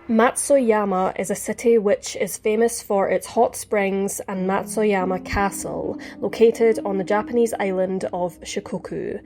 Matsuoyama is a city which is famous for its hot springs and Matsuoyama Castle, located on the Japanese island of Shikoku.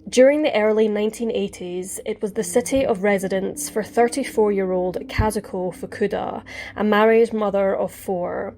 During the early 1980s, it was the city of residence for 34-year-old Kazuko Fukuda, a married mother of 4.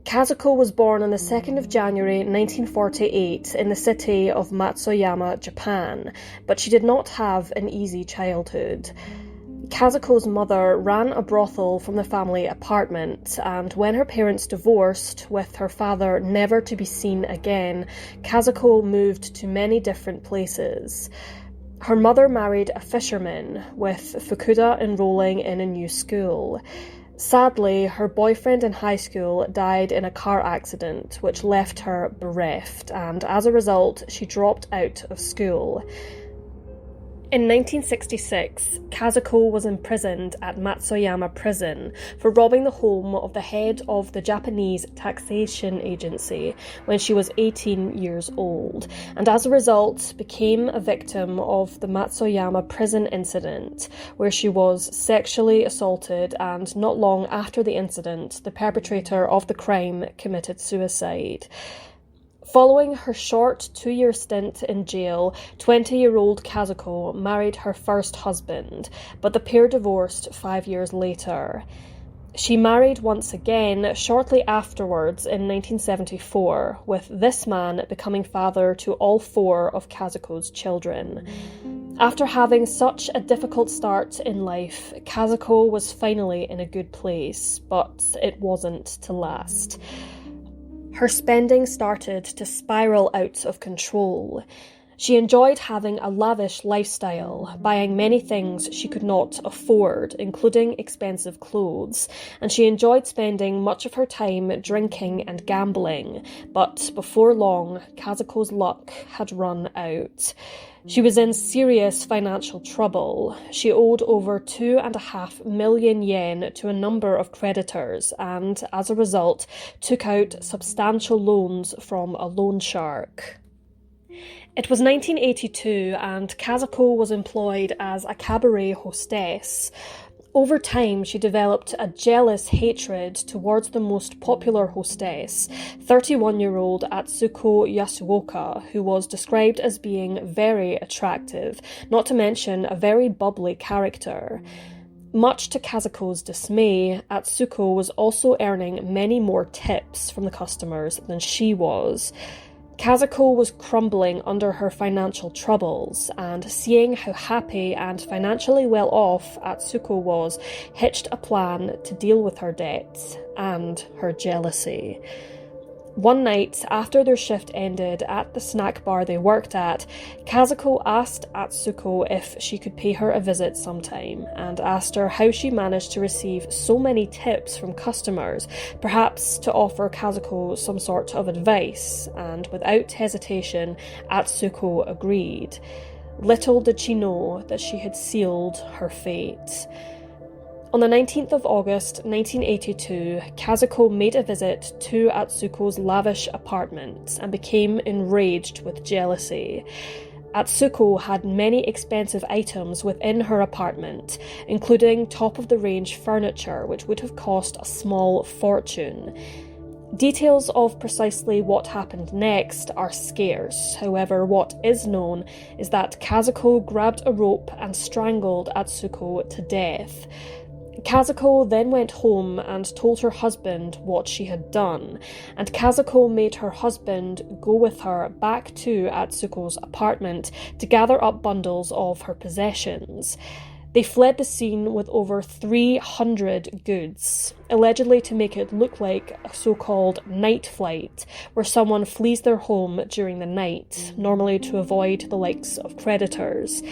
Kazuko was born on the 2nd of January 1948 in the city of Matsuoyama, Japan, but she did not have an easy childhood. Kazuko's mother ran a brothel from the family apartment, and when her parents divorced, with her father never to be seen again, Kazuko moved to many different places. Her mother married a fisherman, with Fukuda enrolling in a new school. Sadly, her boyfriend in high school died in a car accident, which left her bereft, and as a result, she dropped out of school. In 1966, Kazuko was imprisoned at Matsuoyama Prison for robbing the home of the head of the Japanese taxation agency when she was 18 years old, and as a result became a victim of the Matsuoyama prison incident, where she was sexually assaulted, and not long after the incident, the perpetrator of the crime committed suicide. Following her short 2-year stint in jail, 20-year-old Kazuko married her first husband, but the pair divorced 5 years later. She married once again shortly afterwards in 1974, with this man becoming father to all 4 of Kazuko's children. After having such a difficult start in life, Kazuko was finally in a good place, but it wasn't to last. Her spending started to spiral out of control. She enjoyed having a lavish lifestyle, buying many things she could not afford, including expensive clothes, and she enjoyed spending much of her time drinking and gambling, but before long, Kazuko's luck had run out. She was in serious financial trouble. She owed over 2.5 million yen to a number of creditors and, as a result, took out substantial loans from a loan shark. It was 1982 and Kazuko was employed as a cabaret hostess. Over time, she developed a jealous hatred towards the most popular hostess, 31-year-old Atsuko Yasuoka, who was described as being very attractive, not to mention a very bubbly character. Much to Kazuko's dismay, Atsuko was also earning many more tips from the customers than she was. Kazuko was crumbling under her financial troubles, and seeing how happy and financially well off Atsuko was, hitched a plan to deal with her debts and her jealousy. One night, after their shift ended at the snack bar they worked at, Kazuko asked Atsuko if she could pay her a visit sometime, and asked her how she managed to receive so many tips from customers, perhaps to offer Kazuko some sort of advice, and without hesitation, Atsuko agreed. Little did she know that she had sealed her fate. On the 19th of August 1982, Kazuko made a visit to Atsuko's lavish apartment and became enraged with jealousy. Atsuko had many expensive items within her apartment, including top-of-the-range furniture, which would have cost a small fortune. Details of precisely what happened next are scarce. However, what is known is that Kazuko grabbed a rope and strangled Atsuko to death. Kazuko then went home and told her husband what she had done, and Kazuko made her husband go with her back to Atsuko's apartment to gather up bundles of her possessions. They fled the scene with over 300 goods, allegedly to make it look like a so-called night flight, where someone flees their home during the night, normally to avoid the likes of creditors.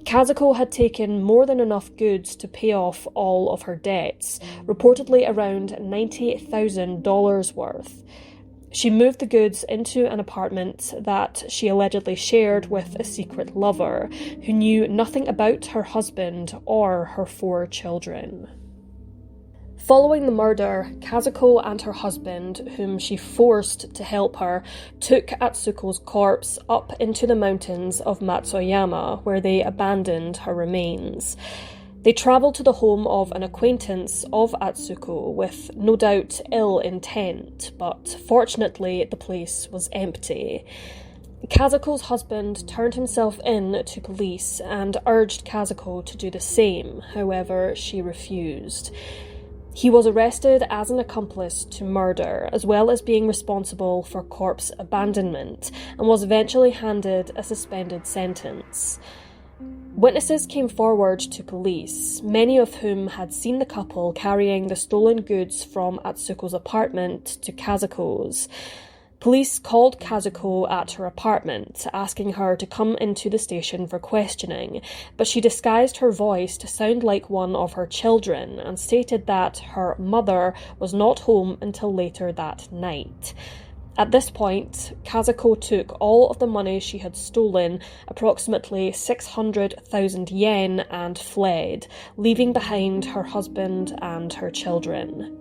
Kazuko had taken more than enough goods to pay off all of her debts, reportedly around $90,000 worth. She moved the goods into an apartment that she allegedly shared with a secret lover who knew nothing about her husband or her 4 children. Following the murder, Kazuko and her husband, whom she forced to help her, took Atsuko's corpse up into the mountains of Matsuoyama, where they abandoned her remains. They travelled to the home of an acquaintance of Atsuko with no doubt ill intent, but fortunately the place was empty. Kazuko's husband turned himself in to police and urged Kazuko to do the same, however she refused. He was arrested as an accomplice to murder, as well as being responsible for corpse abandonment, and was eventually handed a suspended sentence. Witnesses came forward to police, many of whom had seen the couple carrying the stolen goods from Atsuko's apartment to Kazuko's. Police called Kazuko at her apartment, asking her to come into the station for questioning, but she disguised her voice to sound like one of her children and stated that her mother was not home until later that night. At this point, Kazuko took all of the money she had stolen, approximately 600,000 yen, and fled, leaving behind her husband and her children.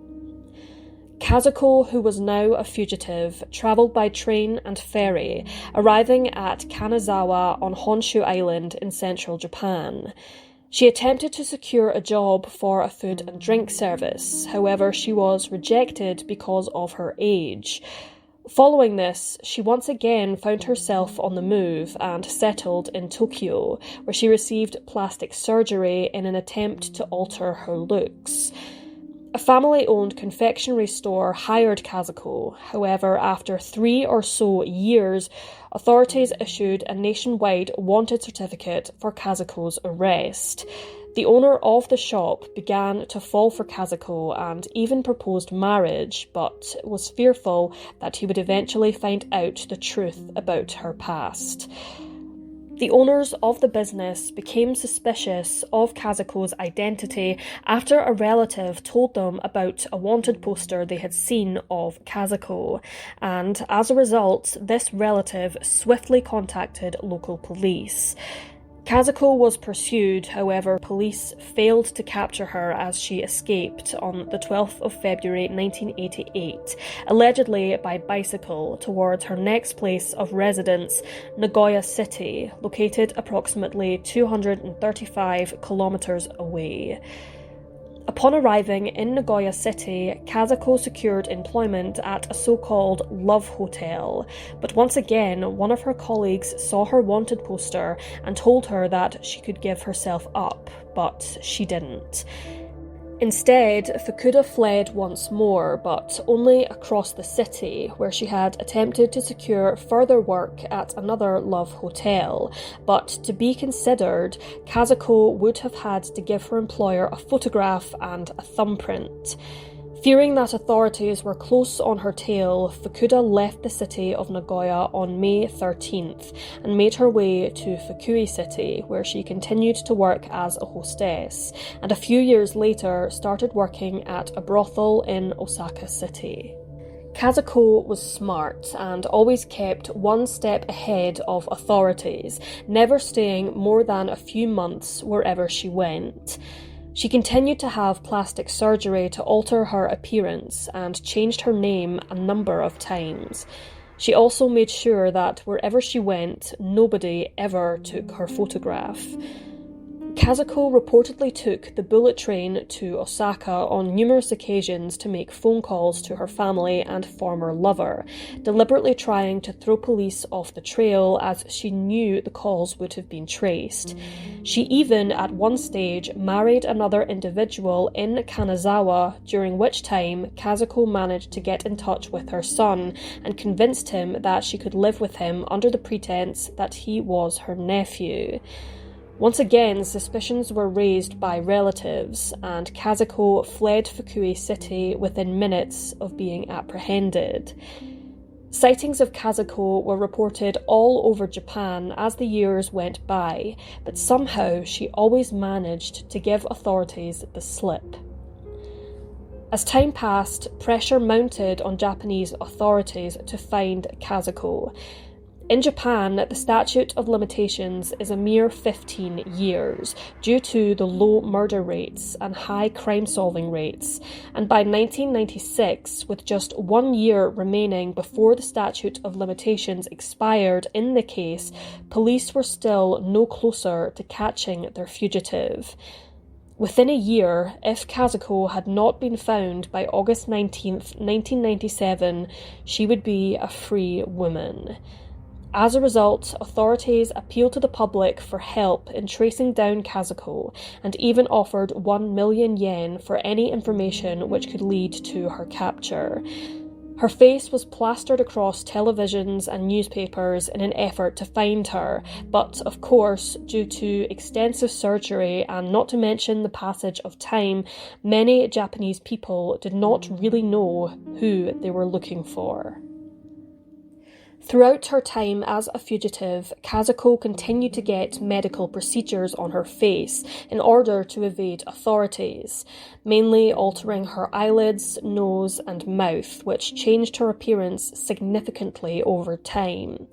Kazuko, who was now a fugitive, travelled by train and ferry, arriving at Kanazawa on Honshu Island in central Japan. She attempted to secure a job for a food and drink service, however she was rejected because of her age. Following this, she once again found herself on the move and settled in Tokyo, where she received plastic surgery in an attempt to alter her looks. A family-owned confectionery store hired Kazuko. However, after 3 or so years, authorities issued a nationwide wanted certificate for Kazuko's arrest. The owner of the shop began to fall for Kazuko and even proposed marriage, but was fearful that he would eventually find out the truth about her past. The owners of the business became suspicious of Kazuko's identity after a relative told them about a wanted poster they had seen of Kazuko, and as a result, this relative swiftly contacted local police. Kazuko was pursued, however, police failed to capture her as she escaped on the 12th of February 1988, allegedly by bicycle, towards her next place of residence, Nagoya City, located approximately 235 kilometers away. Upon arriving in Nagoya City, Kazuko secured employment at a so-called love hotel, but once again, one of her colleagues saw her wanted poster and told her that she could give herself up, but she didn't. Instead, Fukuda fled once more, but only across the city, where she had attempted to secure further work at another love hotel. But to be considered, Kazuko would have had to give her employer a photograph and a thumbprint. Fearing that authorities were close on her tail, Fukuda left the city of Nagoya on May 13th and made her way to Fukui City, where she continued to work as a hostess, and a few years later started working at a brothel in Osaka City. Kazuko was smart and always kept one step ahead of authorities, never staying more than a few months wherever she went. She continued to have plastic surgery to alter her appearance and changed her name a number of times. She also made sure that wherever she went, nobody ever took her photograph. Kazuko reportedly took the bullet train to Osaka on numerous occasions to make phone calls to her family and former lover, deliberately trying to throw police off the trail as she knew the calls would have been traced. She even, at one stage, married another individual in Kanazawa, during which time Kazuko managed to get in touch with her son and convinced him that she could live with him under the pretense that he was her nephew. Once again, suspicions were raised by relatives, and Kazuko fled Fukui City within minutes of being apprehended. Sightings of Kazuko were reported all over Japan as the years went by, but somehow she always managed to give authorities the slip. As time passed, pressure mounted on Japanese authorities to find Kazuko. In Japan, the statute of limitations is a mere 15 years due to the low murder rates and high crime-solving rates, and by 1996, with just 1 year remaining before the statute of limitations expired in the case, police were still no closer to catching their fugitive. Within a year, if Kazuko had not been found by August 19th, 1997, she would be a free woman. As a result, authorities appealed to the public for help in tracing down Kazuko and even offered 1 million yen for any information which could lead to her capture. Her face was plastered across televisions and newspapers in an effort to find her, but of course, due to extensive surgery and not to mention the passage of time, many Japanese people did not really know who they were looking for. Throughout her time as a fugitive, Kazuko continued to get medical procedures on her face in order to evade authorities, mainly altering her eyelids, nose, and mouth, which changed her appearance significantly over time.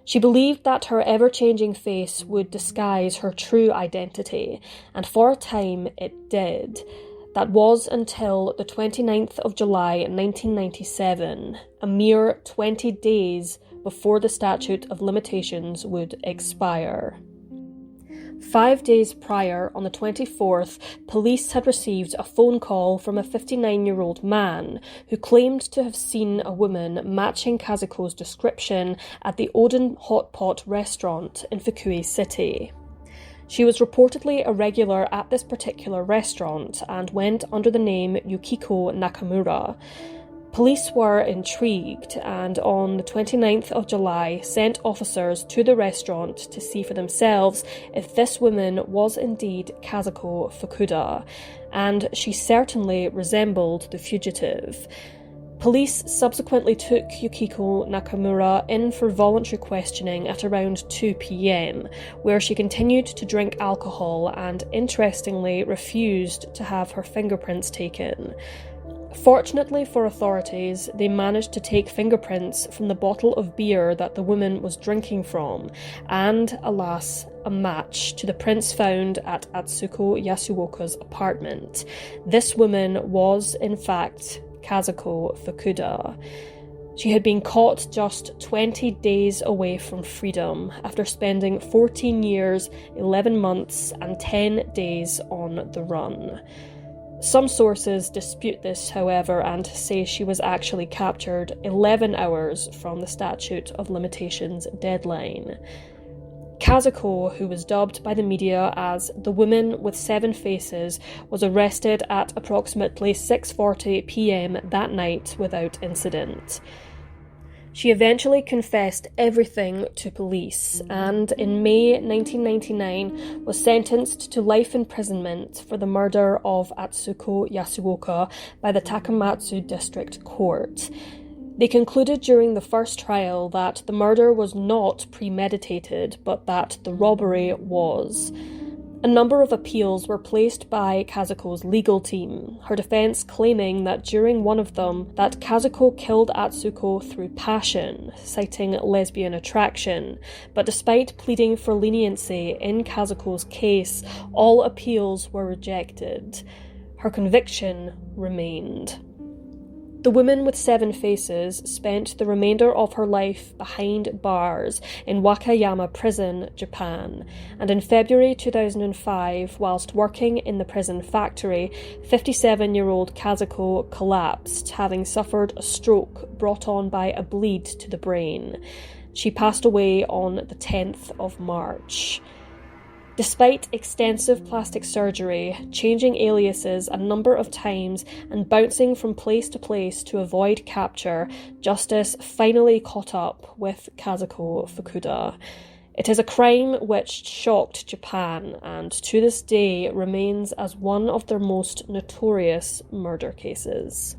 She believed that her ever-changing face would disguise her true identity, and for a time it did. That was until the 29th of July 1997, a mere 20 days before the statute of limitations would expire. 5 days prior, on the 24th, police had received a phone call from a 59-year-old man who claimed to have seen a woman matching Kazuko's description at the Odin Hot Pot restaurant in Fukui City. She was reportedly a regular at this particular restaurant and went under the name Yukiko Nakamura. Police were intrigued and on the 29th of July sent officers to the restaurant to see for themselves if this woman was indeed Kazuko Fukuda, and she certainly resembled the fugitive. Police subsequently took Yukiko Nakamura in for voluntary questioning at around 2 p.m, where she continued to drink alcohol and, interestingly, refused to have her fingerprints taken. Fortunately for authorities, they managed to take fingerprints from the bottle of beer that the woman was drinking from, and, alas, a match to the prints found at Atsuko Yasuoka's apartment. This woman was, in fact, Kazuko Fukuda. She had been caught just 20 days away from freedom after spending 14 years, 11 months, and 10 days on the run. Some sources dispute this, however, and say she was actually captured 11 hours from the statute of limitations deadline. Kazuko, who was dubbed by the media as the Woman with 7 Faces, was arrested at approximately 6:40 p.m. that night without incident. She eventually confessed everything to police and, in May 1999, was sentenced to life imprisonment for the murder of Atsuko Yasuoka by the Takamatsu District Court. They concluded during the first trial that the murder was not premeditated, but that the robbery was. A number of appeals were placed by Kazuko's legal team, her defence claiming that during one of them that Kazuko killed Atsuko through passion, citing lesbian attraction, but despite pleading for leniency in Kazuko's case, all appeals were rejected. Her conviction remained. The Woman with 7 Faces spent the remainder of her life behind bars in Wakayama Prison, Japan, and in February 2005, whilst working in the prison factory, 57-year-old Kazuko collapsed, having suffered a stroke brought on by a bleed to the brain. She passed away on the 10th of March. Despite extensive plastic surgery, changing aliases a number of times, and bouncing from place to place to avoid capture, justice finally caught up with Kazuko Fukuda. It is a crime which shocked Japan, and to this day remains as one of their most notorious murder cases.